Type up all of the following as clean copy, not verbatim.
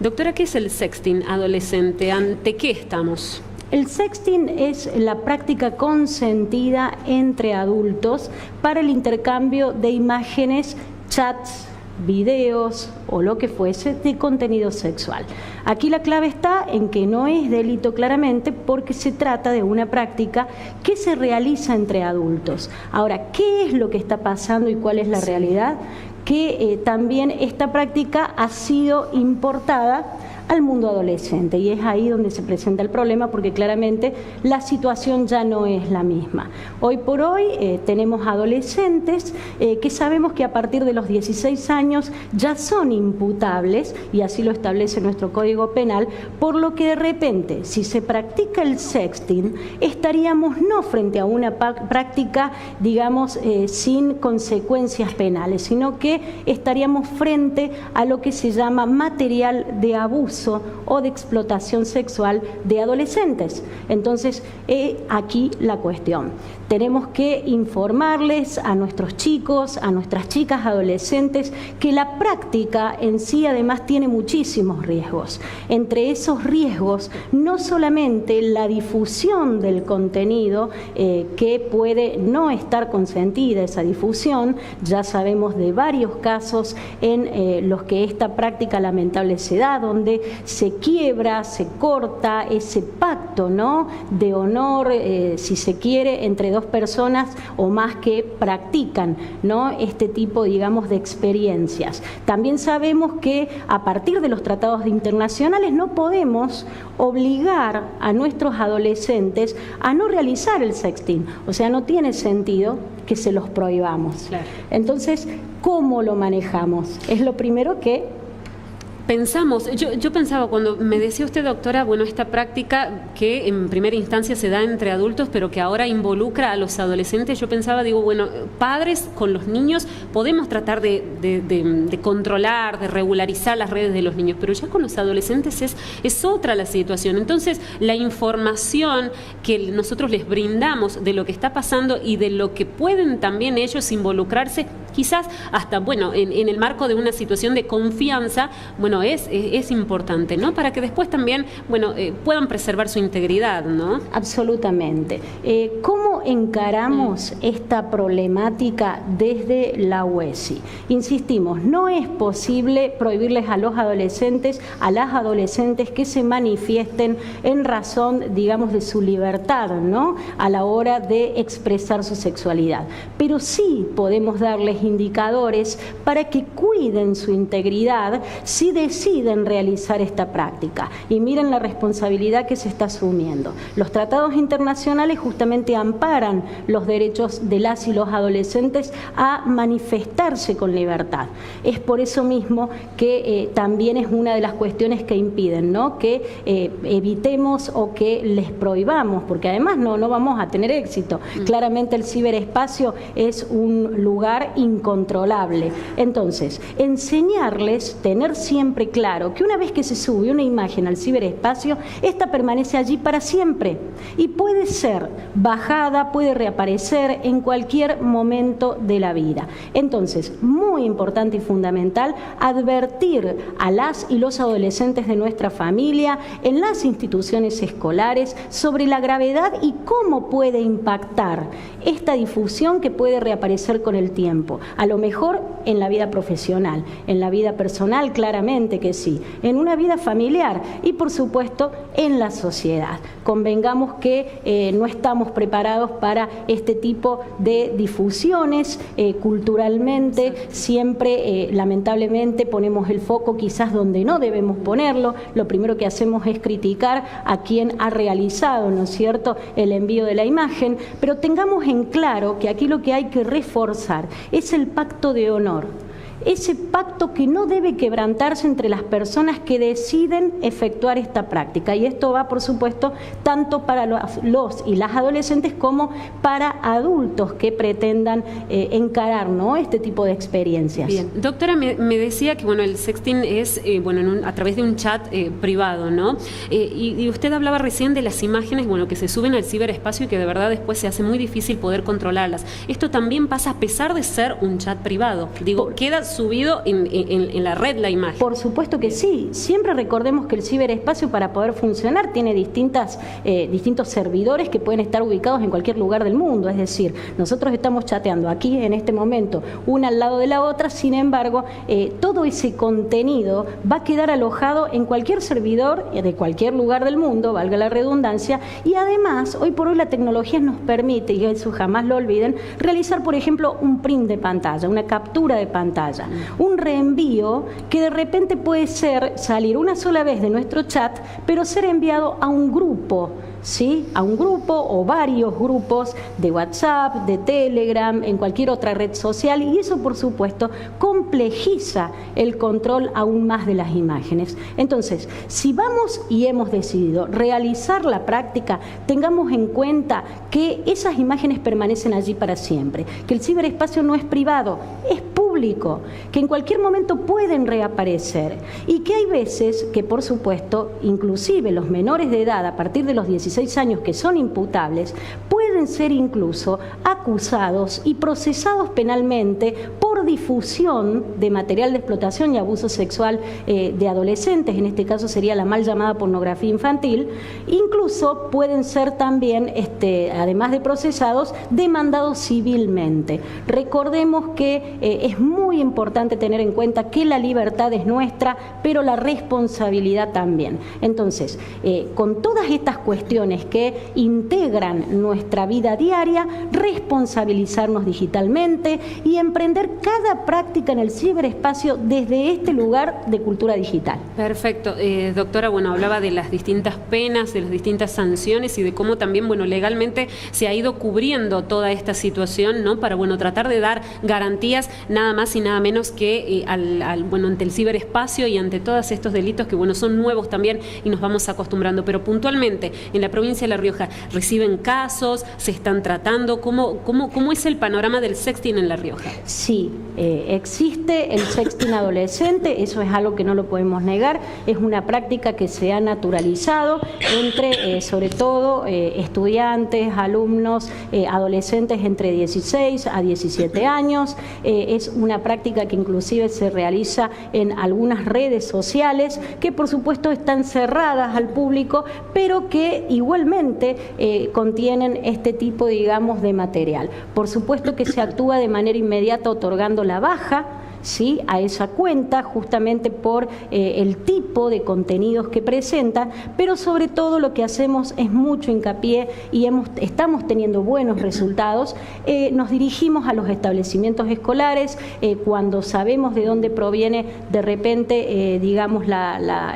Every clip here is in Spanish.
Doctora, ¿qué es el sexting adolescente? ¿Ante qué estamos? El sexting es la práctica consentida entre adultos para el intercambio de imágenes, chats, videos o lo que fuese de contenido sexual. Aquí la clave está en que no es delito claramente porque se trata de una práctica que se realiza entre adultos. Ahora, ¿qué es lo que está pasando y cuál es la realidad? Que también esta práctica ha sido importada al mundo adolescente y es ahí donde se presenta el problema porque claramente la situación ya no es la misma. Hoy por hoy tenemos adolescentes que sabemos que a partir de los 16 años ya son imputables y así lo establece nuestro Código Penal, por lo que de repente si se practica el sexting estaríamos no frente a una práctica digamos sin consecuencias penales, sino que estaríamos frente a lo que se llama material de abuso o de explotación sexual de adolescentes. Entonces, aquí la cuestión. Tenemos que informarles a nuestros chicos, a nuestras chicas adolescentes, que la práctica en sí además tiene muchísimos riesgos. Entre esos riesgos, no solamente la difusión del contenido, que puede no estar consentida esa difusión, ya sabemos de varios casos en los que esta práctica lamentable se da, donde se quiebra, se corta ese pacto, ¿no?, de honor, si se quiere, entre dos personas o más que practican, ¿no?, este tipo, digamos, de experiencias. También sabemos que a partir de los tratados internacionales no podemos obligar a nuestros adolescentes a no realizar el sexting, o sea, no tiene sentido que se los prohibamos. Claro. Entonces, ¿cómo lo manejamos? Es lo primero que pensamos. Yo pensaba cuando me decía usted, doctora, bueno, esta práctica que en primera instancia se da entre adultos, pero que ahora involucra a los adolescentes, yo pensaba, digo, bueno, padres con los niños podemos tratar de controlar, de regularizar las redes de los niños, pero ya con los adolescentes es otra la situación. Entonces, la información que nosotros les brindamos de lo que está pasando y de lo que pueden también ellos involucrarse, quizás hasta, bueno, en el marco de una situación de confianza, bueno, es importante, ¿no? Para que después también, bueno, puedan preservar su integridad, ¿no? Absolutamente. ¿Cómo encaramos esta problemática desde la UESI? Insistimos, no es posible prohibirles a los adolescentes, a las adolescentes que se manifiesten en razón, digamos, de su libertad, ¿no?, a la hora de expresar su sexualidad. Pero sí podemos darles indicadores para que cuiden su integridad si deciden realizar esta práctica. Y miren la responsabilidad que se está asumiendo. Los tratados internacionales justamente amparan los derechos de las y los adolescentes a manifestarse con libertad. Es por eso mismo que también es una de las cuestiones que impiden, ¿no?, que evitemos o que les prohibamos, porque además no vamos a tener éxito. Claramente el ciberespacio es un lugar incontrolable. Entonces, enseñarles, tener siempre claro que una vez que se sube una imagen al ciberespacio, esta permanece allí para siempre y puede ser bajada, puede reaparecer en cualquier momento de la vida. Entonces, muy importante y fundamental advertir a las y los adolescentes de nuestra familia, en las instituciones escolares, sobre la gravedad y cómo puede impactar esta difusión que puede reaparecer con el tiempo. A lo mejor en la vida profesional, en la vida personal, claramente que sí, en una vida familiar y por supuesto en la sociedad. Convengamos que no estamos preparados para este tipo de difusiones culturalmente, siempre lamentablemente ponemos el foco quizás donde no debemos ponerlo. Lo primero que hacemos es criticar a quien ha realizado, ¿no es cierto?, el envío de la imagen, pero tengamos en claro que aquí lo que hay que reforzar es el pacto de honor. Ese pacto que no debe quebrantarse entre las personas que deciden efectuar esta práctica. Y esto va, por supuesto, tanto para los y las adolescentes como para adultos que pretendan encarar, ¿no?, este tipo de experiencias. Bien. Doctora, me decía que bueno, el sexting es bueno, a través de un chat privado, ¿no? Y usted hablaba recién de las imágenes, bueno, que se suben al ciberespacio y que de verdad después se hace muy difícil poder controlarlas. Esto también pasa a pesar de ser un chat privado. Digo, queda subido en la red la imagen. Por supuesto que sí. Siempre recordemos que el ciberespacio, para poder funcionar, tiene distintos servidores que pueden estar ubicados en cualquier lugar del mundo. Es decir, nosotros estamos chateando aquí en este momento, una al lado de la otra. Sin embargo, todo ese contenido va a quedar alojado en cualquier servidor de cualquier lugar del mundo, valga la redundancia, y además, hoy por hoy la tecnología nos permite, y eso jamás lo olviden, realizar, por ejemplo, un print de pantalla, una captura de pantalla, un reenvío que de repente puede salir una sola vez de nuestro chat, pero ser enviado a un grupo, ¿sí? A un grupo o varios grupos de WhatsApp, de Telegram, en cualquier otra red social, y eso, por supuesto, complejiza el control aún más de las imágenes. Entonces, si vamos y hemos decidido realizar la práctica, tengamos en cuenta que esas imágenes permanecen allí para siempre, que el ciberespacio no es privado, es público, que en cualquier momento pueden reaparecer, y que hay veces que, por supuesto, inclusive los menores de edad, a partir de los 16 años que son imputables, pueden ser incluso acusados y procesados penalmente por difusión de material de explotación y abuso sexual de adolescentes. En este caso sería la mal llamada pornografía infantil. Incluso pueden ser también, además de procesados, demandados civilmente. Recordemos que es muy importante tener en cuenta que la libertad es nuestra, pero la responsabilidad también. Entonces, con todas estas cuestiones que integran nuestra vida diaria, responsabilizarnos digitalmente y emprender cada práctica en el ciberespacio desde este lugar de cultura digital. Perfecto. Doctora, bueno, hablaba de las distintas penas, de las distintas sanciones y de cómo también, bueno, legalmente se ha ido cubriendo toda esta situación, ¿no? Para, bueno, tratar de dar garantías nada más y nada menos que bueno, ante el ciberespacio y ante todos estos delitos que, bueno, son nuevos también y nos vamos acostumbrando. Pero puntualmente, en la provincia de La Rioja, ¿reciben casos? ¿Se están tratando? ¿Cómo es el panorama del sexting en La Rioja? Sí, existe el sexting adolescente, eso es algo que no lo podemos negar, es una práctica que se ha naturalizado entre, sobre todo, estudiantes, alumnos, adolescentes entre 16 a 17 años, es una práctica que inclusive se realiza en algunas redes sociales, que por supuesto están cerradas al público, pero que igualmente contienen este tipo, digamos, de material. Por supuesto que se actúa de manera inmediata otorgando la baja, ¿sí?, a esa cuenta, justamente por el tipo de contenidos que presenta, pero sobre todo lo que hacemos es mucho hincapié y estamos teniendo buenos resultados. Nos dirigimos a los establecimientos escolares cuando sabemos de dónde proviene de repente, digamos,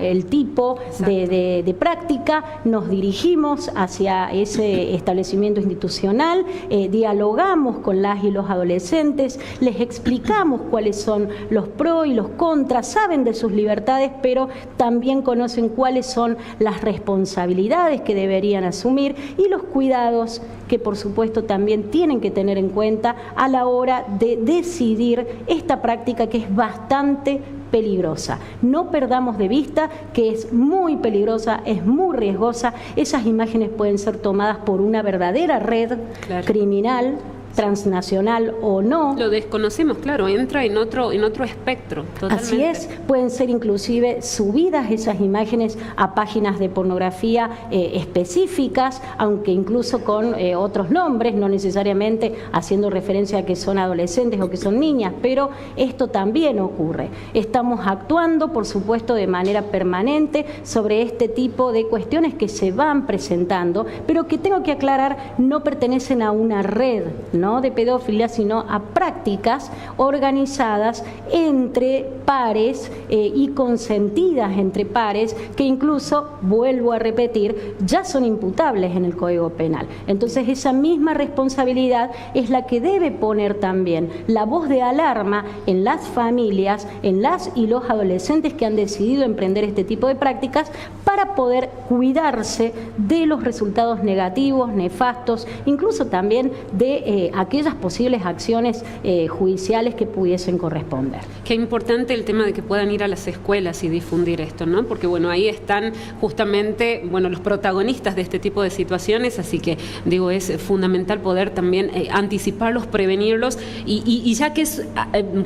el tipo de práctica, nos dirigimos hacia ese establecimiento institucional, dialogamos con las y los adolescentes, les explicamos cuáles son los pros y los contras, saben de sus libertades, pero también conocen cuáles son las responsabilidades que deberían asumir y los cuidados que por supuesto también tienen que tener en cuenta a la hora de decidir esta práctica que es bastante peligrosa. No perdamos de vista que es muy peligrosa, es muy riesgosa. Esas imágenes pueden ser tomadas por una verdadera red criminal, transnacional o no. Lo desconocemos, claro, entra en otro espectro. Totalmente. Así es, pueden ser inclusive subidas esas imágenes a páginas de pornografía específicas, aunque incluso con otros nombres, no necesariamente haciendo referencia a que son adolescentes o que son niñas, pero esto también ocurre. Estamos actuando, por supuesto, de manera permanente sobre este tipo de cuestiones que se van presentando, pero que tengo que aclarar, no pertenecen a una red, no de pedofilia, sino a prácticas organizadas entre pares y consentidas entre pares, que incluso, vuelvo a repetir, ya son imputables en el Código Penal. Entonces, esa misma responsabilidad es la que debe poner también la voz de alarma en las familias, en las y los adolescentes que han decidido emprender este tipo de prácticas, para poder cuidarse de los resultados negativos, nefastos, incluso también de aquellas posibles acciones judiciales que pudiesen corresponder. Qué importante el tema de que puedan ir a las escuelas y difundir esto, ¿no? Porque bueno, ahí están justamente los protagonistas de este tipo de situaciones, así que digo, es fundamental poder también anticiparlos, prevenirlos y ya que es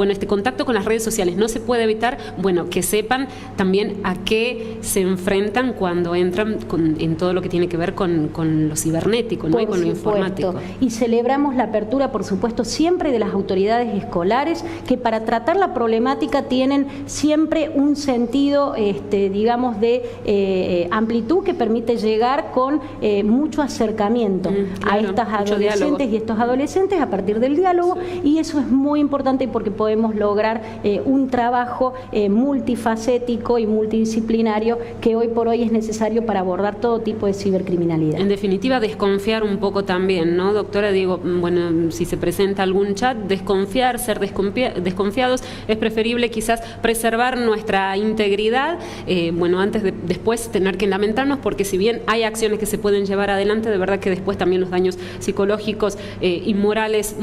este contacto con las redes sociales no se puede evitar, que sepan también a qué se enfrentan cuando entran en todo lo que tiene que ver con lo cibernético, ¿no? Y con lo informático. Y celebramos la apertura, por supuesto, siempre de las autoridades escolares, que para tratar la problemática tienen siempre un sentido, digamos, de amplitud que permite llegar con mucho acercamiento a estas adolescentes y estos adolescentes a partir del diálogo, y eso es muy importante porque podemos lograr un trabajo multifacético y multidisciplinario que hoy por hoy es necesario para abordar todo tipo de cibercriminalidad. En definitiva, desconfiar un poco también, ¿no, doctora? Digo, si se presenta algún chat, desconfiar, ser desconfiados, es preferible quizás preservar nuestra integridad, antes de después tener que lamentarnos, porque si bien hay acciones que se pueden llevar adelante, de verdad que después también los daños psicológicos y morales,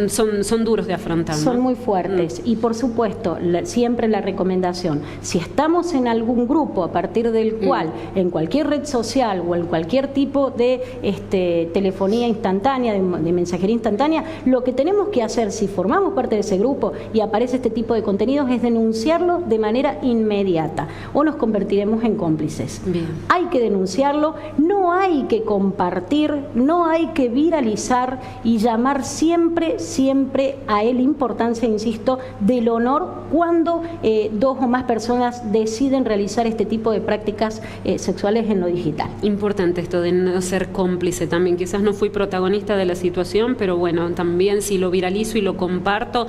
son duros de afrontar, ¿no? Son muy fuertes y por supuesto, siempre la recomendación, si estamos en algún grupo a partir del cual, en cualquier red social o en cualquier tipo de telefonía instantánea, de mensajería instantánea, lo que tenemos que hacer si formamos parte de ese grupo y aparece este tipo de contenidos es denunciarlo de manera inmediata o nos convertiremos en cómplices. Bien. Hay que denunciarlo, no hay que compartir, no hay que viralizar y llamar siempre a la importancia, insisto, del honor cuando dos o más personas deciden realizar este tipo de prácticas sexuales en lo digital. Importante esto de no ser cómplice también. Quizás no fui protagonista de la situación, pero también si lo viralizo y lo comparto,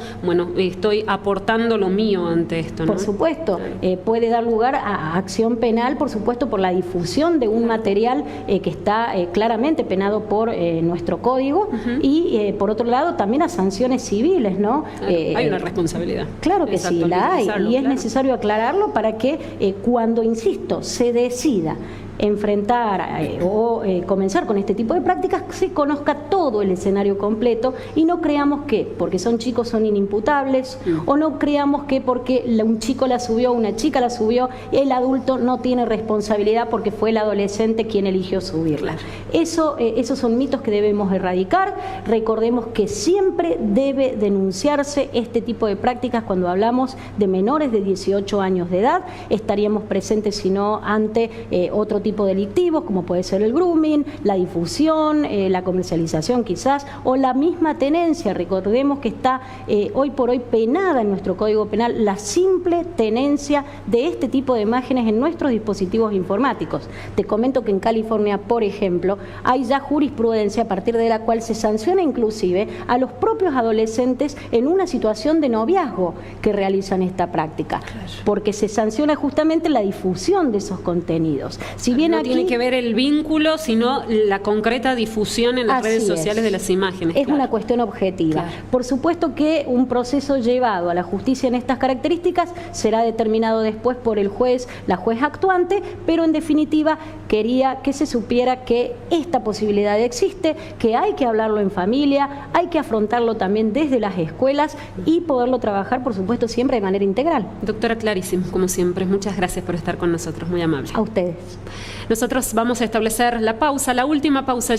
estoy aportando lo mío ante esto, ¿no? Por supuesto, puede dar lugar a acción penal, por supuesto, por la difusión de un material que está claramente penado por nuestro código y por otro lado también a sanciones civiles, ¿no? Hay una responsabilidad. Claro que sí, la hay, y es necesario aclararlo para que cuando, insisto, se decida enfrentar o comenzar con este tipo de prácticas, se conozca todo el escenario completo y no creamos que porque son chicos son inimputables o no creamos que porque un chico la subió, una chica la subió, el adulto no tiene responsabilidad porque fue el adolescente quien eligió subirla. Esos son mitos que debemos erradicar. Recordemos que siempre debe denunciarse este tipo de prácticas cuando hablamos de menores de 18 años de edad. Estaríamos presentes, si no, ante otro tipo delictivos, como puede ser el grooming, la difusión, la comercialización quizás, o la misma tenencia. Recordemos que está hoy por hoy penada en nuestro Código Penal la simple tenencia de este tipo de imágenes en nuestros dispositivos informáticos. Te comento que en California, por ejemplo, hay ya jurisprudencia a partir de la cual se sanciona inclusive a los propios adolescentes en una situación de noviazgo que realizan esta práctica, porque se sanciona justamente la difusión de esos contenidos. Si bien no aquí tiene que ver el vínculo, sino la concreta difusión en las redes sociales de las imágenes. Es una cuestión objetiva. Por supuesto que un proceso llevado a la justicia en estas características será determinado después por el juez, la juez actuante, pero en definitiva quería que se supiera que esta posibilidad existe, que hay que hablarlo en familia, hay que afrontarlo también desde las escuelas y poderlo trabajar, por supuesto, siempre de manera integral. Doctora, clarísimo, como siempre. Muchas gracias por estar con nosotros, muy amable. A ustedes. Nosotros vamos a establecer la pausa, la última pausa.